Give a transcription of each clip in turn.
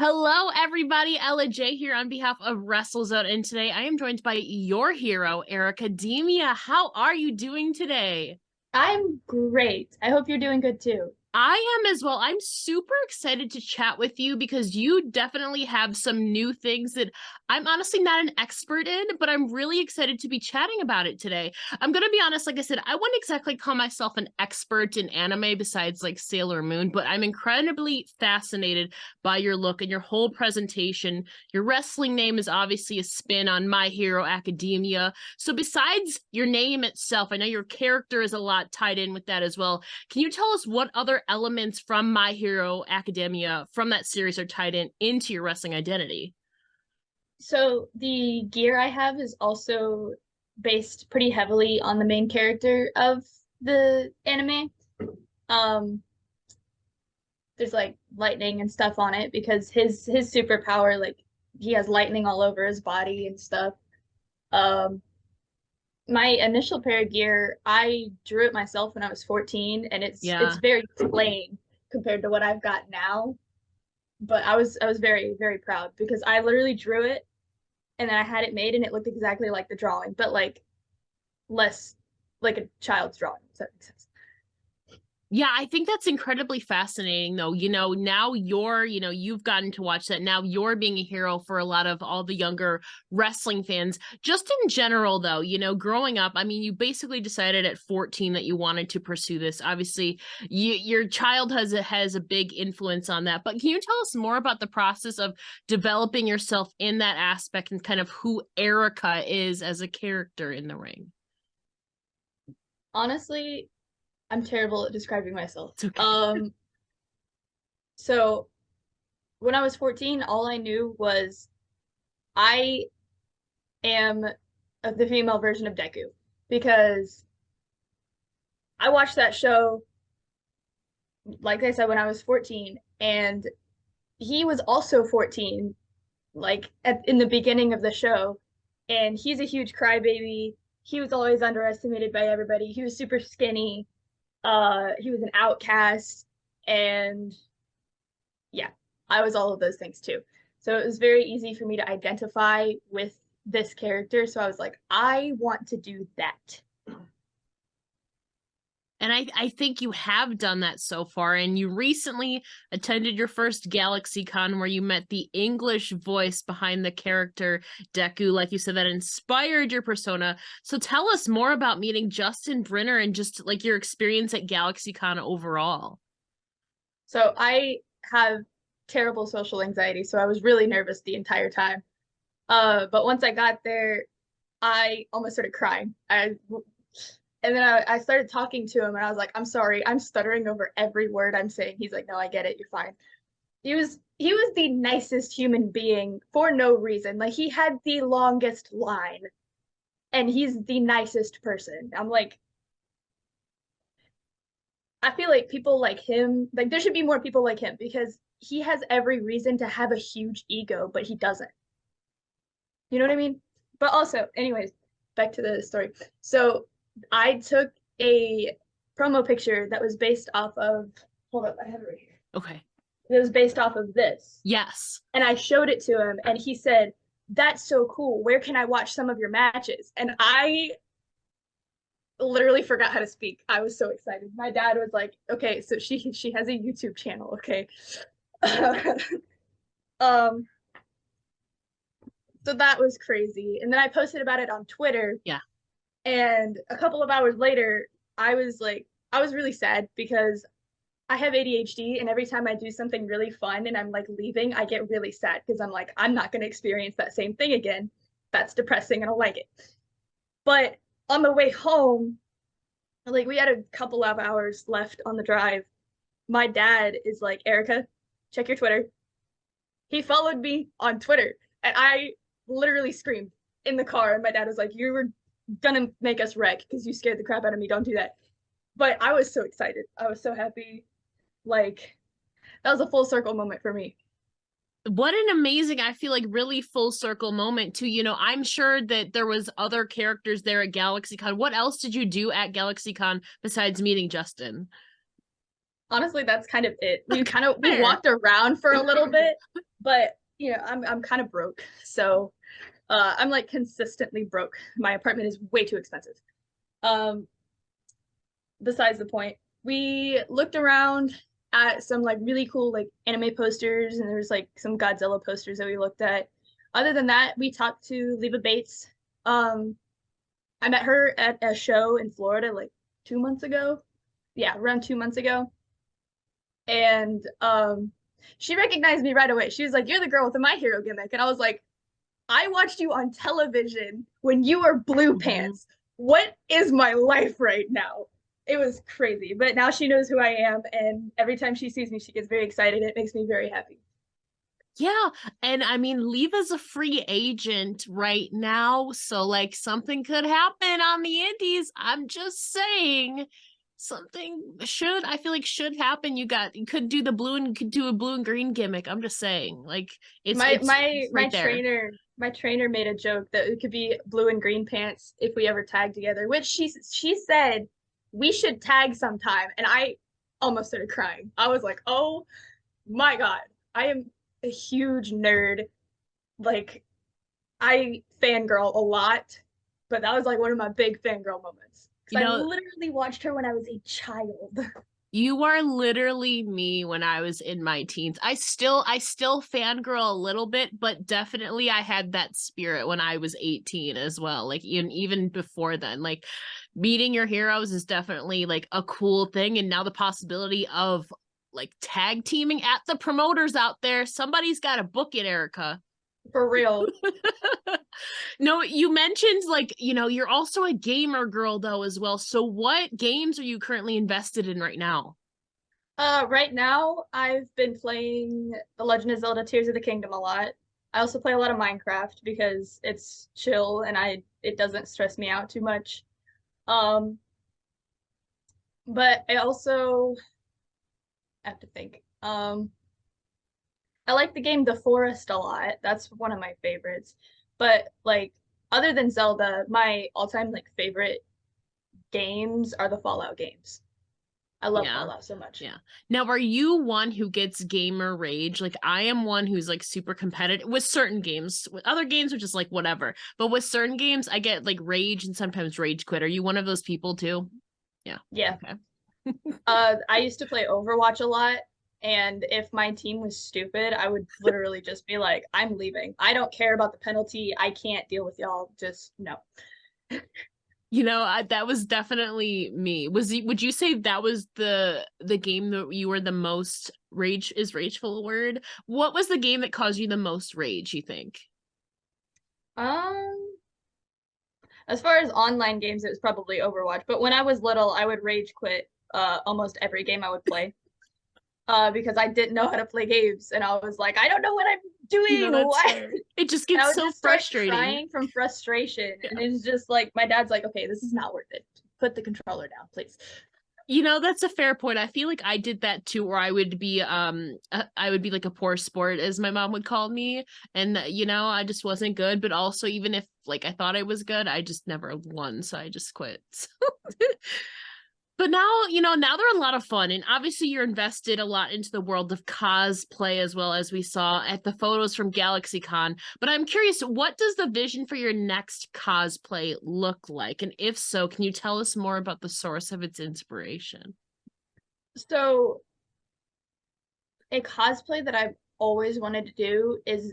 Hello, everybody. Ella J here on behalf of WrestleZone, and today I am joined by your hero, Airica Demia. How are you doing today? I'm great. I hope you're doing good too. I am as well. I'm super excited to chat with you because you definitely have some new things that I'm honestly not an expert in, but I'm really excited to be chatting about it today. I'm going to be honest, like I said, I wouldn't exactly call myself an expert in anime besides like Sailor Moon, but I'm incredibly fascinated by your look and your whole presentation. Your wrestling name is obviously a spin on My Hero Academia. So besides your name itself, I know your character is a lot tied in with that as well. Can you tell us what other elements from My Hero Academia from that series are tied in into your wrestling identity? So the gear I have is also based pretty heavily on the main character of the anime. Um, there's like lightning and stuff on it because his superpower, like he has lightning all over his body and stuff. Um, my initial pair of gear, I drew it myself when I was 14, and it's Yeah. very plain compared to what I've got now. But I was very, very proud because I literally drew it and then I had it made and it looked exactly like the drawing, but like less like a child's drawing. Does that make sense? Yeah, I think that's incredibly fascinating though. Now you've gotten to watch that. Now you're being a hero for a lot of all the younger wrestling fans. Just in general though, growing up, I mean, you basically decided at 14 that you wanted to pursue this. Obviously, your child has a big influence on that. But can you tell us more about the process of developing yourself in that aspect and kind of who Airica is as a character in the ring? Honestly, I'm terrible at describing myself. It's okay. So when I was 14, all I knew was I am the female version of Deku because I watched that show, like I said, when I was 14, and he was also 14, like in the beginning of the show, and he's a huge crybaby. He was always underestimated by everybody. He was super skinny. He was an outcast, and yeah, I was all of those things too. So it was very easy for me to identify with this character. So I was like, I want to do that. And I think you have done that so far. And you recently attended your first GalaxyCon where you met the English voice behind the character Deku, like you said, that inspired your persona. So tell us more about meeting Justin Briner and just like your experience at GalaxyCon overall. So I have terrible social anxiety, so I was really nervous the entire time. But once I got there, I almost started crying. And then I started talking to him, and I was like, "I'm sorry, I'm stuttering over every word I'm saying." He's like, "No, I get it. You're fine." He was the nicest human being for no reason. Like he had the longest line, and he's the nicest person. I'm like, I feel like people like him, like there should be more people like him because he has every reason to have a huge ego, but he doesn't. You know what I mean? But also, anyways, back to the story. So I took a promo picture that was based off of, hold up, I have it right here. Okay. It was based off of this. Yes. And I showed it to him, and he said, "That's so cool. Where can I watch some of your matches?" And I literally forgot how to speak. I was so excited. My dad was like, "Okay, so she has a YouTube channel, okay?" um, so that was crazy. And then I posted about it on Twitter, Yeah. and a couple of hours later, I was really sad because I have ADHD, and every time I do something really fun and I'm like leaving, I get really sad because I'm like, I'm not going to experience that same thing again. That's depressing. I don't like it. But on the way home, like we had a couple of hours left on the drive. My dad is like, "Airica, check your Twitter." He followed me on Twitter, and I literally screamed in the car. And my dad was like, "You were gonna make us wreck because you scared the crap out of me. Don't do that." But I was so excited. I was so happy. Like that was a full circle moment for me. What an amazing, I feel like really full circle moment too. I'm sure that there was other characters there at GalaxyCon. What else did you do at GalaxyCon besides meeting Justin? Honestly, that's kind of it. We Okay, kind of we fair. walked around for a little bit, But you know, I'm kind of broke, so I'm like consistently broke. My apartment is way too expensive. Um, Besides the point, we looked around at some like really cool like anime posters, and there's like some Godzilla posters that we looked at. Other than that, we talked to Leva Bates. Um, I met her at a show in Florida like 2 months ago. Yeah, around 2 months ago. And she recognized me right away. She was like, "You're the girl with the My Hero gimmick." And I was like, "I watched you on television when you were Blue Pants. What is my life right now?" It was crazy. But now she knows who I am, and every time she sees me, she gets very excited. It makes me very happy. Yeah, and I mean, Leva's a free agent right now, so like something could happen on the indies. I'm just saying, something should, I feel like should happen. You could do the blue and could do a blue and green gimmick. I'm just saying, like it's My right there. trainer made a joke that it could be blue and green pants if we ever tag together, which she said we should tag sometime, and I almost started crying. I was like, "Oh my God, I am a huge nerd. Like, I fangirl a lot, but that was like one of my big fangirl moments You because I know, literally watched her when I was a child." you are literally me when I was in my teens. I still fangirl a little bit, but definitely I had that spirit when I was 18 as well. Like even before then. Like meeting your heroes is definitely like a cool thing. And now the possibility of like tag teaming at the promoters out there, somebody's gotta book it, Airica. For real. No, you mentioned like, you're also a gamer girl though as well. So what games are you currently invested in right now? Right now I've been playing The Legend of Zelda Tears of the Kingdom a lot. I also play a lot of Minecraft because it's chill and it doesn't stress me out too much. Um, but I also have to think. I like the game The Forest a lot. That's one of my favorites. But like other than Zelda, my all-time like favorite games are the Fallout games. I love Yeah. Fallout so much. Yeah. Now, are you one who gets gamer rage? Like, I am one who's like super competitive with certain games. With other games, which is like whatever. But with certain games, I get like rage and sometimes rage quit. Are you one of those people too? Yeah. Yeah. Okay. I used to play Overwatch a lot, and if my team was stupid, I would literally just be like, "I'm leaving. I don't care about the penalty. I can't deal with y'all. Just no." That was definitely me. Would you say that was the game that you were the most rage is rageful a word? What was the game that caused you the most rage, you think? Um, as far as online games, it was probably Overwatch. But when I was little, I would rage quit almost every game I would play because I didn't know how to play games, and I was like, "I don't know what I'm doing. That's What?" fair. It just And I gets would so just start frustrating. crying from frustration. And Yeah. it's just like my dad's like, "Okay, this is not worth it. Put the controller down, please." That's a fair point. I feel like I did that too, where I would be like a poor sport, as my mom would call me, and I just wasn't good. But also, even if like I thought I was good, I just never won, so I just quit. But now, now they're a lot of fun. And obviously, you're invested a lot into the world of cosplay as well, as we saw at the photos from GalaxyCon. But I'm curious, what does the vision for your next cosplay look like? And if so, can you tell us more about the source of its inspiration? So a cosplay that I've always wanted to do is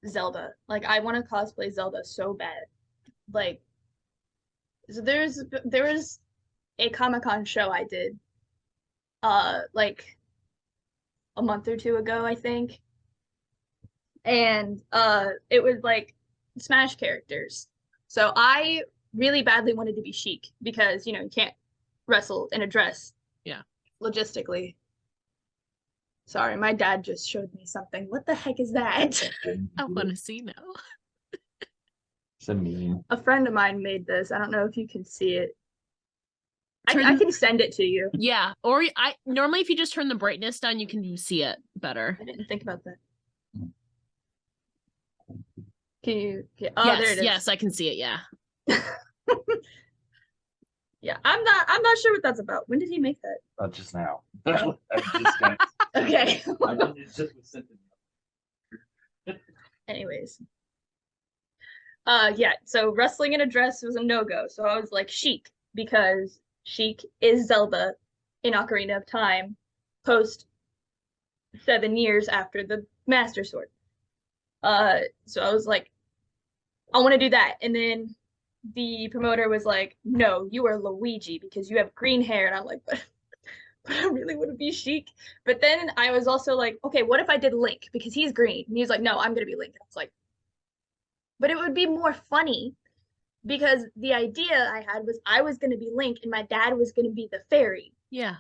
Zelda. Like I want to cosplay Zelda so bad. Like so there was a Comic-Con show I did like a month or two ago, I think. And it was like Smash characters. So I really badly wanted to be Sheik because, you can't wrestle in a dress Yeah. logistically. Sorry, my dad just showed me something. What the heck is that? I want to see now. It's a meme. A friend of mine made this. I don't know if you can see it. I Turn, can send it to you. yeah, or I normally if you just turn the brightness down, you can see it better. I didn't think about that. Can you? Oh, there Yes, it is. yes, I can see it. Yeah. Yeah, I'm not sure what that's about. When did he make that? Just now. Oh. I just got Okay. it just was sent to me. Anyways. Yeah, so wrestling in a dress was a no-go. So I was like Sheik because Sheik is Zelda in Ocarina of Time post 7 years after the Master Sword. So I was like, I want to do that. And then the promoter was like, no, you are Luigi because you have green hair. And I'm like, but I really want to be Sheik. But then I was also like, okay, what if I did Link because he's green? And he was like, no, I'm gonna be Link. And I was like, but it would be more funny because the idea I had was I was gonna be Link and my dad was gonna be the fairy. Yeah.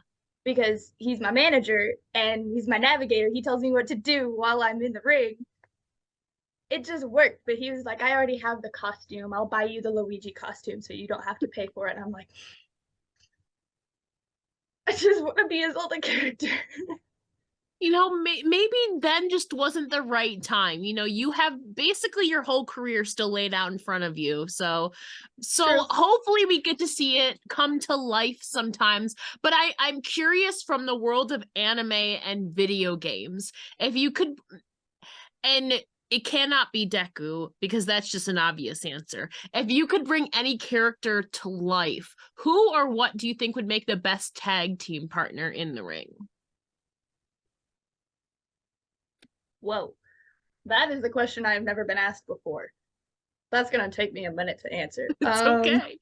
Because he's my manager and he's my navigator. He tells me what to do while I'm in the ring. It just worked, but he was like, I already have the costume. I'll buy you the Luigi costume so you don't have to pay for it. And I'm like, I just want to be his older character. You know, maybe then just wasn't the right time. You know, you have basically your whole career still laid out in front of you. So True. hopefully we get to see it come to life sometimes. But I'm curious from the world of anime and video games, if you could, and it cannot be Deku because that's just an obvious answer. If you could bring any character to life, who or what do you think would make the best tag team partner in the ring? Whoa. That is a question I've never been asked before. That's going to take me a minute to answer. It's okay.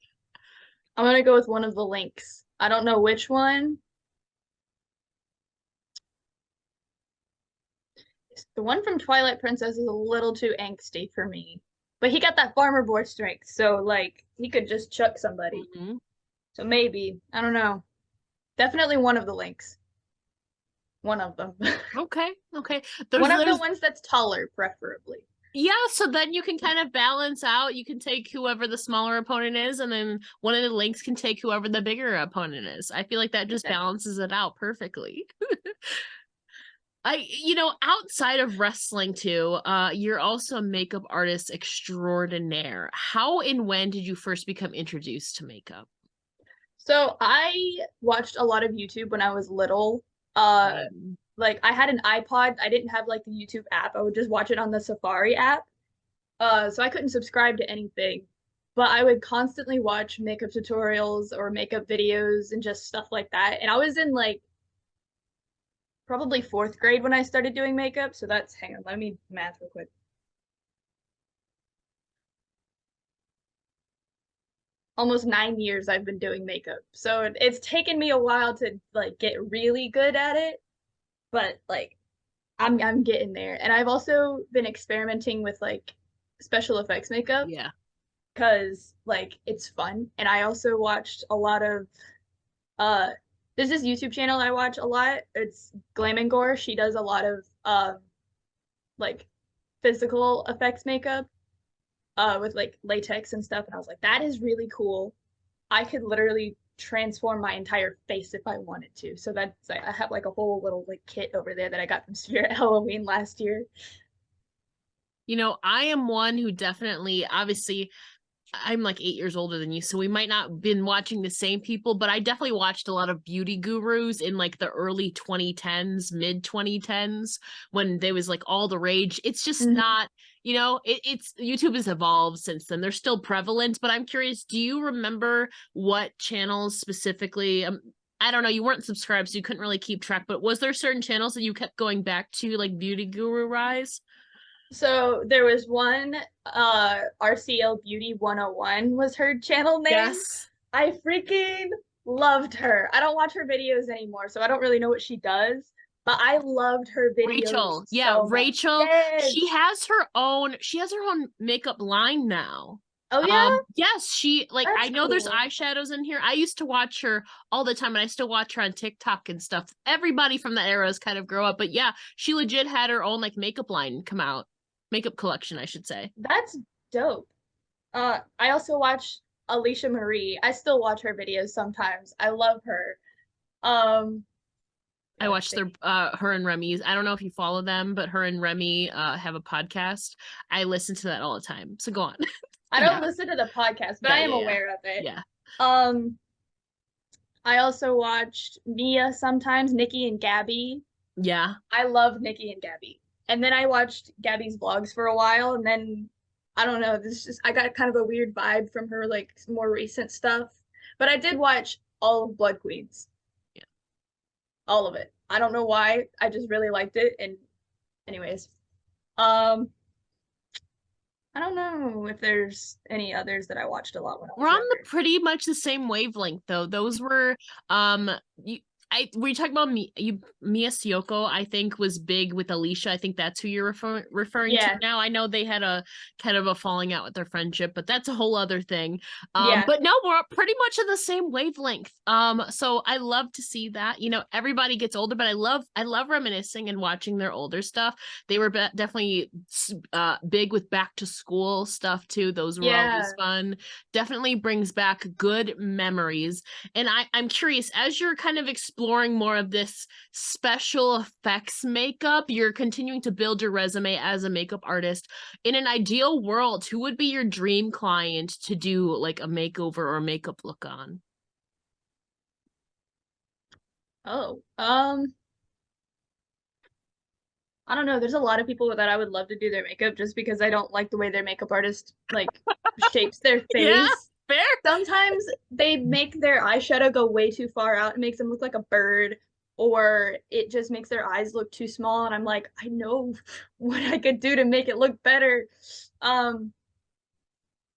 I'm going to go with one of the Links. I don't know which one. The one from Twilight Princess is a little too angsty for me. But he got that farmer boy strength, so like he could just chuck somebody. Mm-hmm. So maybe, I don't know. Definitely one of the Links. One of them. Okay. One of the ones that's taller, preferably. Yeah, so then you can kind of balance out. You can take whoever the smaller opponent is, and then one of the Links can take whoever the bigger opponent is. I feel like that just balances it out perfectly. Outside of wrestling too, you're also a makeup artist extraordinaire. How and when did you first become introduced to makeup? So I watched a lot of YouTube when I was little. Like I had an iPod. I didn't have like the YouTube app. I would just watch it on the Safari app. So I couldn't subscribe to anything, but I would constantly watch makeup tutorials or makeup videos and just stuff like that. And I was in like probably 4th grade when I started doing makeup. So that's, hang on, let me math real quick. Almost 9 years I've been doing makeup. So it's taken me a while to like get really good at it, but like I'm getting there. And I've also been experimenting with like special effects makeup. Yeah. Because like it's fun. And I also watched a lot of there's this YouTube channel I watch a lot. It's Glam and Gore. She does a lot of like physical effects makeup with like latex and stuff. And I was like, that is really cool. I could literally transform my entire face if I wanted to. So that's like, I have like a whole little like kit over there that I got from Spirit Halloween last year. You know, I am one who definitely, obviously, I'm like 8 years older than you, so we might not been watching the same people, but I definitely watched a lot of beauty gurus in like the early 2010s, mid 2010s, when there was like all the rage. It's just not, it's YouTube has evolved since then. They're still prevalent, but I'm curious, do you remember what channels specifically? I don't know, you weren't subscribed, so you couldn't really keep track, but was there certain channels that you kept going back to, like Beauty Guru Rise? So there was one, RCL Beauty 101 was her channel name. Yes. I freaking loved her. I don't watch her videos anymore, so I don't really know what she does, but I loved her videos. Rachel. Yeah, so Rachel. yes. She has her own makeup line now. Oh yeah? Yes, she like That's I know there's cool. eyeshadows in here. I used to watch her all the time, and I still watch her on TikTok and stuff. Everybody from that era has kind of grow up, but yeah, she legit had her own like makeup line come out. Makeup collection, I should say. That's dope. I also watch Alicia Marie. I still watch her videos sometimes. I love her. I watched her and Remy's. I don't know if you follow them, but her and Remy have a podcast. I listen to that all the time. So go on. I don't listen to the podcast, but I am aware of it. Yeah. I also watched Mia sometimes, Nikki and Gabby. Yeah. I love Nikki and Gabby. And then I watched Gabby's vlogs for a while, and then I don't know, I got kind of a weird vibe from her like more recent stuff. But I did watch all of Blood Queens. Yeah. All of it. I don't know why. I just really liked it. And anyways. I don't know if there's any others that I watched a lot when I was We're on younger. the pretty much the same wavelength though. Those were were you talking about Mia Yoko, I think was big with Alicia. I think that's who you're referring to Yeah. now. I know they had a kind of a falling out with their friendship, but that's a whole other thing. Yeah. But no, we're pretty much in the same wavelength. So I love to see that. You know, everybody gets older, but I love reminiscing and watching their older stuff. They were definitely big with back to school stuff too. Those were always fun. Definitely brings back good memories. And I'm curious, as you're kind of exploring more of this special effects makeup, you're continuing to build your resume as a makeup artist. In an ideal world, who would be your dream client to do like a makeover or a makeup look on? Oh, I don't know. There's a lot of people that I would love to do their makeup just because I don't like the way their makeup artist like shapes their face. Yeah, fair. Sometimes they make their eyeshadow go way too far out. It makes them look like a bird, or it just makes their eyes look too small. And I'm like, I know what I could do to make it look better.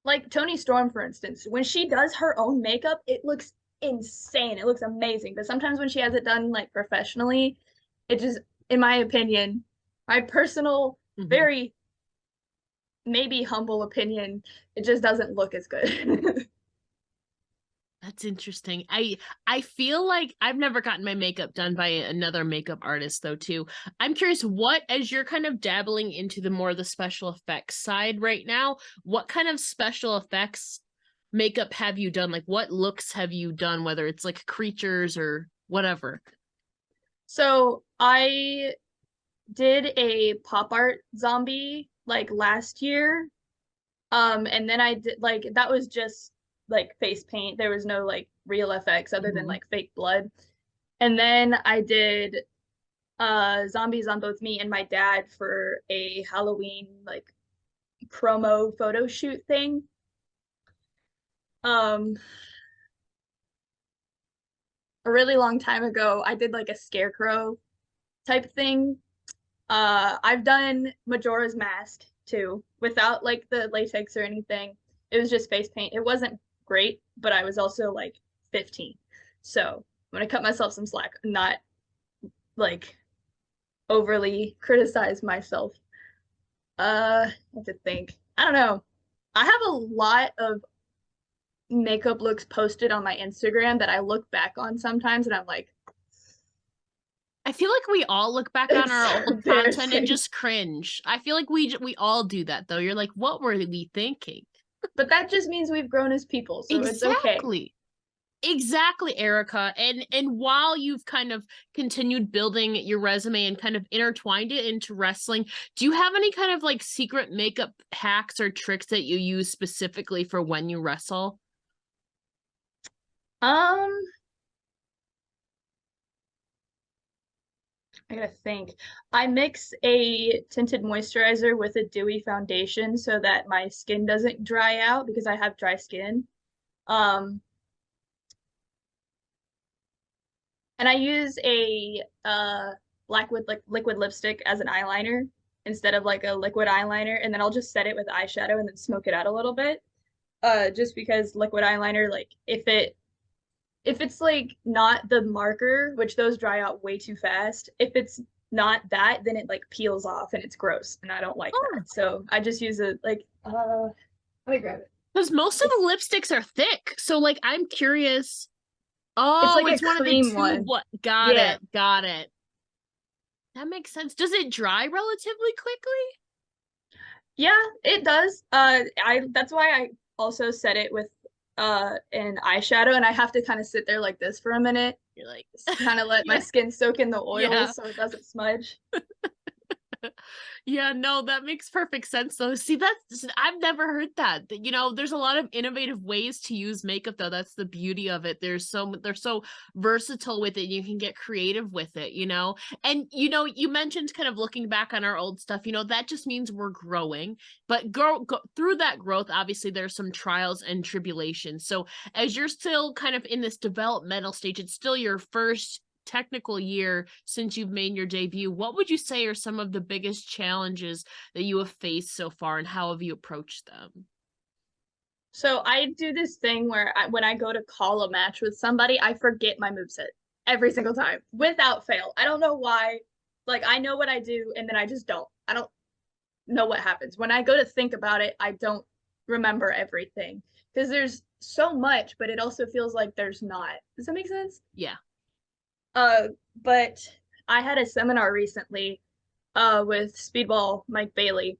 Like Toni Storm, for instance, when she does her own makeup, it looks insane. It looks amazing. But sometimes when she has it done like professionally, it just, in my opinion, my personal, very maybe humble opinion, it just doesn't look as good. That's interesting. I feel like I've never gotten my makeup done by another makeup artist though too. I'm curious, what, as you're kind of dabbling into the more the special effects side right now, what kind of special effects makeup have you done? Like what looks have you done, whether it's like creatures or whatever? So I did a pop art zombie like last year. And then I did like that was just like face paint. There was no like real effects other than like fake blood. And then I did zombies on both me and my dad for a Halloween like promo photo shoot thing. A really long time ago, I did like a scarecrow type thing. I've done Majora's Mask too, without like the latex or anything. It was just face paint. It wasn't great, but I was also like 15. So I'm gonna cut myself some slack, not like overly criticize myself. I have to think. I don't know. I have a lot of makeup looks posted on my Instagram that I look back on sometimes and I'm like, I feel like we all look back on our old content and embarrassing. just cringe. I feel like we all do that though. You're like, what were we thinking? But that just means we've grown as people, so it's okay. Exactly, Airica. And while you've kind of continued building your resume and kind of intertwined it into wrestling, do you have any kind of like secret makeup hacks or tricks that you use specifically for when you wrestle? I gotta think. I mix a tinted moisturizer with a dewy foundation so that my skin doesn't dry out because I have dry skin. And I use a black with like liquid lipstick as an eyeliner instead of like a liquid eyeliner, and then I'll just set it with eyeshadow and then smoke it out a little bit. Just because liquid eyeliner, like if it's like not the marker, which those dry out way too fast, if it's not that, then it like peels off and it's gross and I don't like that. So I just use a like let me grab it. Because most of the lipsticks are thick. So like I'm curious. Oh, it's like one of the two one. Got it. That makes sense. Does it dry relatively quickly? Yeah, it does. That's why I also set it with an eyeshadow, and I have to kind of sit there like this for a minute. You're like kind of let my skin soak in the oil so it doesn't smudge. Yeah, no, that makes perfect sense though. See, I've never heard that. You know, there's a lot of innovative ways to use makeup though. That's the beauty of it. They're so versatile with it. You can get creative with it, you know. And you know, you mentioned kind of looking back on our old stuff, you know, that just means we're growing. But through that growth, obviously there's some trials and tribulations. So as you're still kind of in this developmental stage, it's still your first technical year since you've made your debut. What would you say are some of the biggest challenges that you have faced so far, and how have you approached them? So I do this thing where when I go to call a match with somebody, I forget my moveset every single time without fail. I don't know why. Like I know what I do and then I just don't. I don't know what happens. When I go to think about it, I don't remember everything because there's so much, but it also feels like there's not. Does that make sense? Yeah. But I had a seminar recently with Speedball Mike Bailey,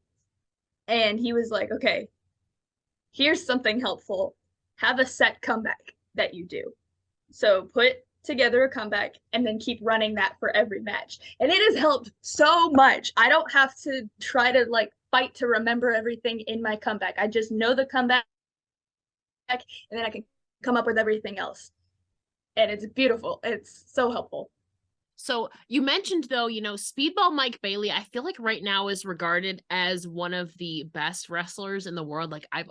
and he was like, okay, here's something helpful. Have a set comeback that you do. So put together a comeback and then keep running that for every match. And it has helped so much. I don't have to try to like fight to remember everything in my comeback. I just know the comeback and then I can come up with everything else. And it's beautiful. It's so helpful. So you mentioned though, you know, Speedball Mike Bailey, I feel like right now is regarded as one of the best wrestlers in the world. Like I've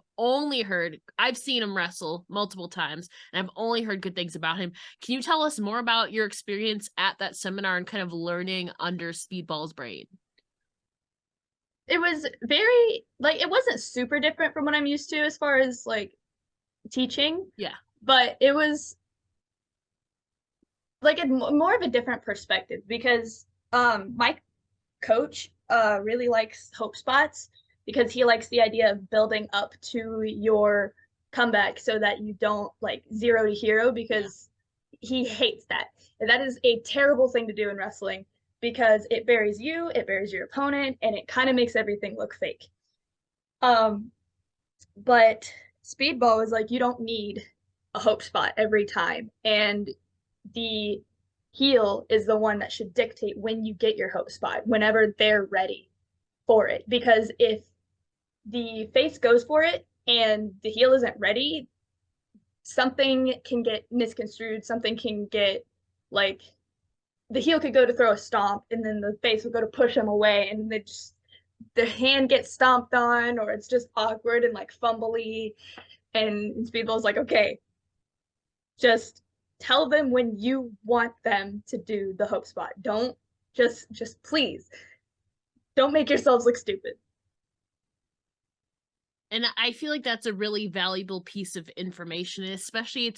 seen him wrestle multiple times and I've only heard good things about him. Can you tell us more about your experience at that seminar and kind of learning under Speedball's brain? It was very like it wasn't super different from what I'm used to as far as like teaching. Yeah. But it was like more of a different perspective because my coach really likes hope spots because he likes the idea of building up to your comeback so that you don't like 0 to hero because he hates that. And that is a terrible thing to do in wrestling because it buries you, it buries your opponent, and it kind of makes everything look fake. But Speedball is like you don't need a hope spot every time. And the heel is the one that should dictate when you get your hope spot, whenever they're ready for it. Because if the face goes for it and the heel isn't ready, something can get misconstrued. Something can get like the heel could go to throw a stomp and then the face will go to push him away and they just the hand gets stomped on or it's just awkward and like fumbly. And Speedball's like, okay, just tell them when you want them to do the hope spot. Don't just please don't make yourselves look stupid. And I feel like that's a really valuable piece of information, especially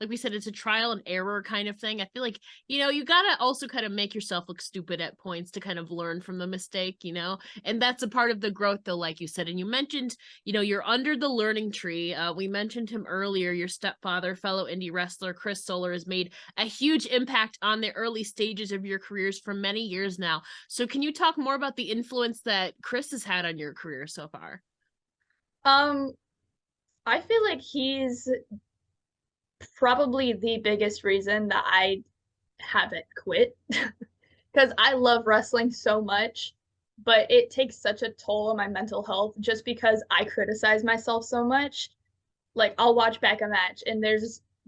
like we said, it's a trial and error kind of thing. I feel like, you know, you got to also kind of make yourself look stupid at points to kind of learn from the mistake, you know, and that's a part of the growth though, like you said. And you mentioned, you know, you're under the learning tree. We mentioned him earlier, your stepfather, fellow indie wrestler, Chris Solar, has made a huge impact on the early stages of your careers for many years now. So can you talk more about the influence that Chris has had on your career so far? I feel like he's probably the biggest reason that I haven't quit because I love wrestling so much, but it takes such a toll on my mental health just because I criticize myself so much. Like I'll watch back a match and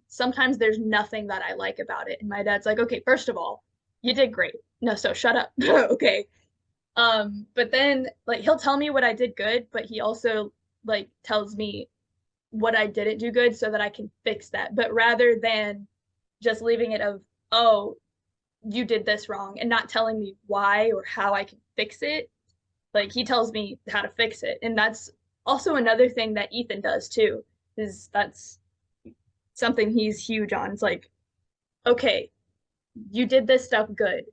sometimes there's nothing that I like about it. And my dad's like, okay, first of all, you did great. No, so shut up. Okay. But then like he'll tell me what I did good, but he also like tells me what I didn't do good so that I can fix that. But rather than just leaving it of, oh, you did this wrong and not telling me why or how I can fix it, like he tells me how to fix it. And that's also another thing that Ethan does too, is that's something he's huge on. It's like, okay, you did this stuff good.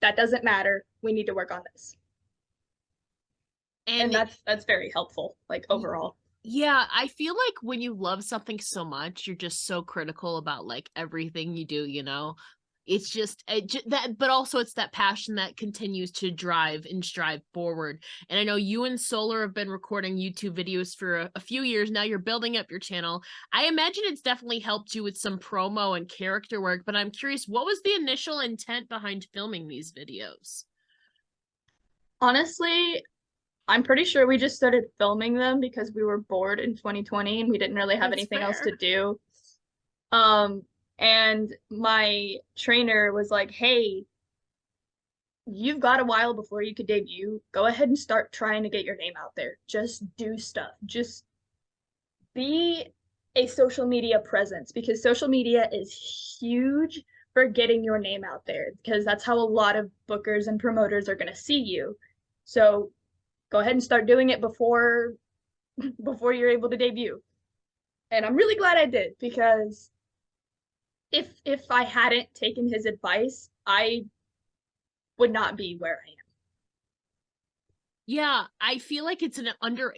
That doesn't matter. We need to work on this. And that's very helpful, like overall. Yeah, I feel like when you love something so much, you're just so critical about like everything you do, you know. It's just that, but also it's that passion that continues to drive and strive forward. And I know you and Solar have been recording YouTube videos for a few years now. You're building up your channel. I imagine it's definitely helped you with some promo and character work, but I'm curious, what was the initial intent behind filming these videos? Honestly, I'm pretty sure we just started filming them because we were bored in 2020 and we didn't really have That's anything else fair. to do. Um, and my trainer was like, "Hey, you've got a while before you could debut. Go ahead and start trying to get your name out there. Just do stuff. Just be a social media presence because social media is huge for getting your name out there because that's how a lot of bookers and promoters are going to see you. So go ahead and start doing it before you're able to debut." And I'm really glad I did because if I hadn't taken his advice, I would not be where I am. Yeah, I feel like it's an under,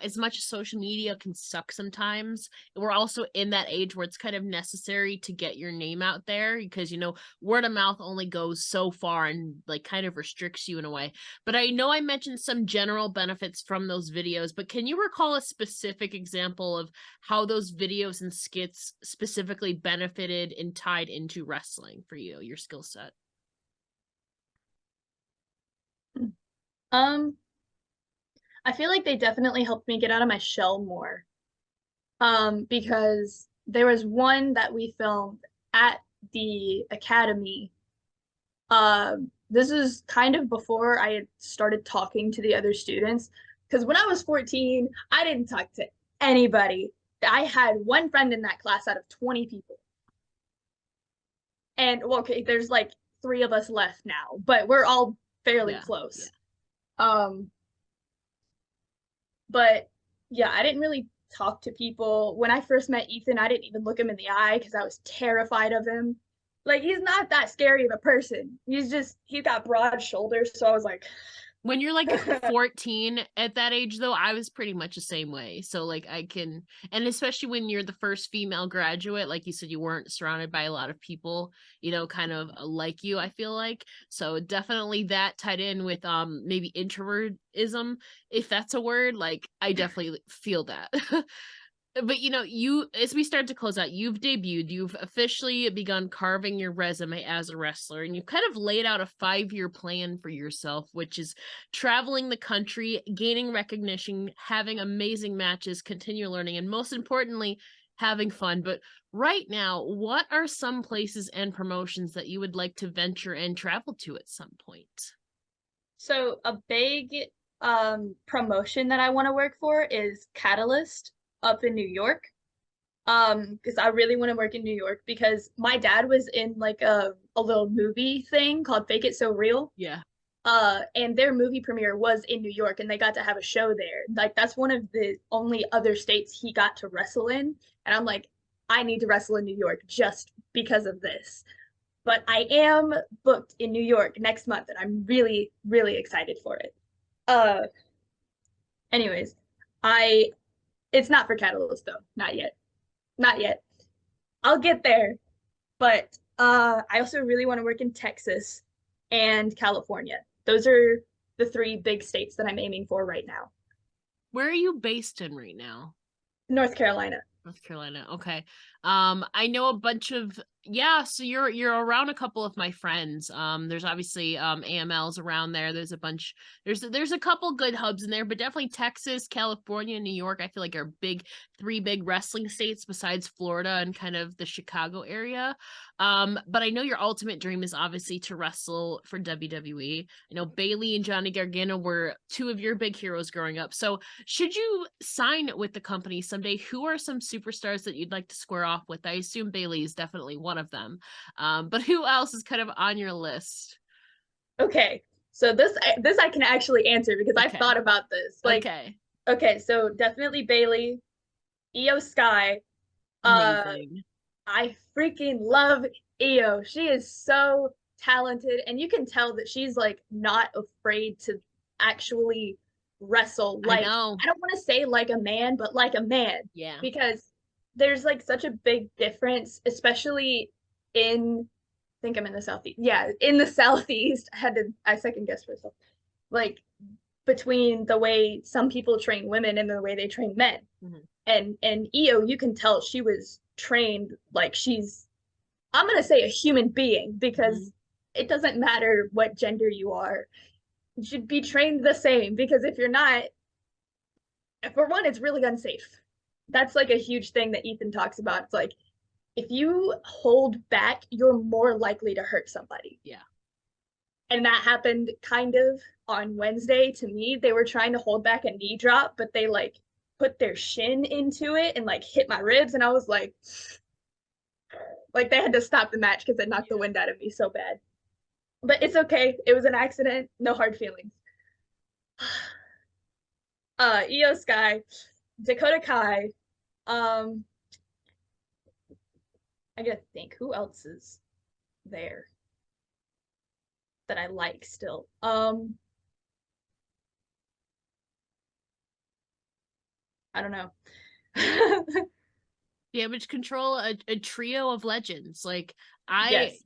as much as social media can suck sometimes, we're also in that age where it's kind of necessary to get your name out there because, word of mouth only goes so far and like kind of restricts you in a way. But I know I mentioned some general benefits from those videos, but can you recall a specific example of how those videos and skits specifically benefited and tied into wrestling for you, your skill set? Um, I feel like they definitely helped me get out of my shell more. Because there was one that we filmed at the academy. This is kind of before I had started talking to the other students. Because when I was 14, I didn't talk to anybody. I had one friend in that class out of 20 people. And well, okay, there's like 3 of us left now, but we're all fairly close. Um, but yeah, I didn't really talk to people. When I first met Ethan, I didn't even look him in the eye because I was terrified of him. Like he's not that scary of a person. He's got broad shoulders, so I was like, When you're like 14 at that age, though, I was pretty much the same way. So, like, and especially when you're the first female graduate, like you said, you weren't surrounded by a lot of people, kind of like you, I feel like. So, definitely that tied in with maybe introvertism, if that's a word. Like, I definitely feel that. But you as we start to close out, you've debuted, you've officially begun carving your resume as a wrestler, and you've kind of laid out a 5-year plan for yourself, which is traveling the country, gaining recognition, having amazing matches, continue learning, and most importantly, having fun. But right now, what are some places and promotions that you would like to venture and travel to at some point? so a big promotion that I want to work for is Catalyst up in New York. Because I really want to work in New York because my dad was in like a little movie thing called Fake It So Real. Yeah. And their movie premiere was in New York and they got to have a show there. Like that's one of the only other states he got to wrestle in. And I'm like, I need to wrestle in New York just because of this. But I am booked in New York next month and I'm really, really excited for it. Uh anyways, I it's not for Catalyst though, not yet. Not yet. I'll get there. But I also really want to work in Texas and California. Those are the 3 big states that I'm aiming for right now. Where are you based in right now? North Carolina. North Carolina. Okay. I know a bunch of so you're around a couple of my friends. There's obviously AMLs around there. There's a bunch there's a couple good hubs in there, but definitely Texas, California, New York, I feel like are 3 big wrestling states besides Florida and kind of the Chicago area. But I know your ultimate dream is obviously to wrestle for WWE. I know Bailey and Johnny Gargano were 2 of your big heroes growing up. So should you sign with the company someday, who are some superstars that you'd like to square off with? I assume Bailey is definitely one of them. But who else is kind of on your list? Okay. So this I can actually answer because Okay. I've thought about this. Like okay, so definitely Bailey, Io Sky. Amazing. I freaking love Io. She is so talented and you can tell that she's like not afraid to actually wrestle like I don't want to say like a man, but like a man. Yeah. Because there's like such a big difference, especially in I think I'm in the southeast. Yeah, in the southeast. I second guess myself. Like between the way some people train women and the way they train men. Mm-hmm. And Io, you can tell she was trained like she's I'm gonna say a human being because it doesn't matter what gender you are. should be trained the same, because if you're not, for one, it's really unsafe. That's like a huge thing that Ethan talks about. It's like, if you hold back, you're more likely to hurt somebody. Yeah. And that happened kind of on Wednesday to me. They were trying to hold back a knee drop, but they like put their shin into it and like hit my ribs. And I was like they had to stop the match because it knocked the wind out of me so bad. But it's okay. It was an accident. No hard feelings. Io Sky, Dakota Kai. I gotta think who else is there that I like still. I don't know. Damage Control, a trio of legends. Like Yes.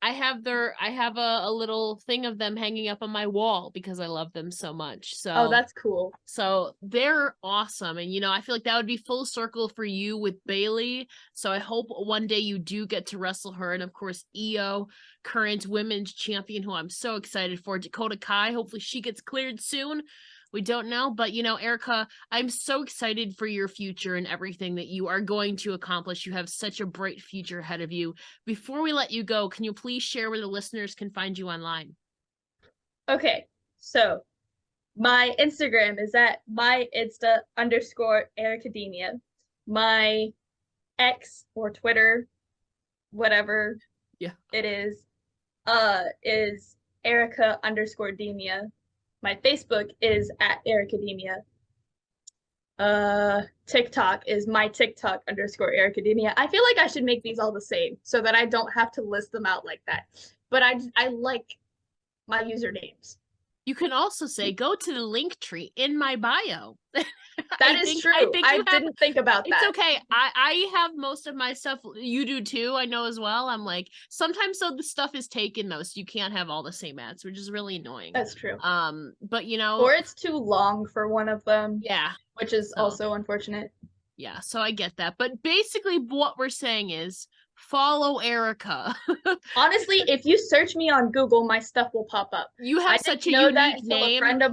I have a little thing of them hanging up on my wall because I love them so much. So Oh, that's cool. So they're awesome. And, I feel like that would be full circle for you with Bailey. So I hope one day you do get to wrestle her. And of course, Io, current women's champion, who I'm so excited for. Dakota Kai, hopefully she gets cleared soon. We don't know. But, Airica, I'm so excited for your future and everything that you are going to accomplish. You have such a bright future ahead of you. Before we let you go, can you please share where the listeners can find you online? Okay, so my Instagram is at @myinsta_Airica Demia. My X or Twitter, whatever it is Airica_Demia. My Facebook is at Airica Demia. TikTok is my TikTok_Airica Demia. I feel like I should make these all the same so that I don't have to list them out like that. But I like my usernames. You can also say, go to the link tree in my bio. That is true. I didn't think about that. It's okay. I have most of my stuff. You do too, I know as well. I'm like, sometimes the stuff is taken though, so you can't have all the same ads, which is really annoying. That's true. But or it's too long for one of them. Yeah. Which is also unfortunate. Yeah, so I get that. But basically what we're saying is follow Airica. Honestly, if you search me on Google, my stuff will pop up. You have such a unique name. A friend of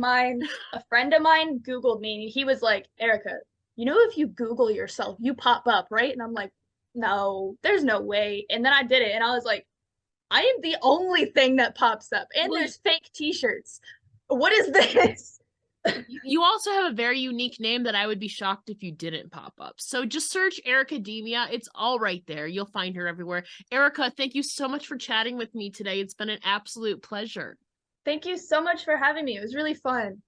mine Googled me. He was like, Airica, if you Google yourself, you pop up, right? And I'm like, no, there's no way. And then I did it, and I was like, I am the only thing that pops up. And there's fake t-shirts. What is this? You also have a very unique name that I would be shocked if you didn't pop up. So just search Airica Demia. It's all right there. You'll find her everywhere. Airica, thank you so much for chatting with me today. It's been an absolute pleasure. Thank you so much for having me. It was really fun.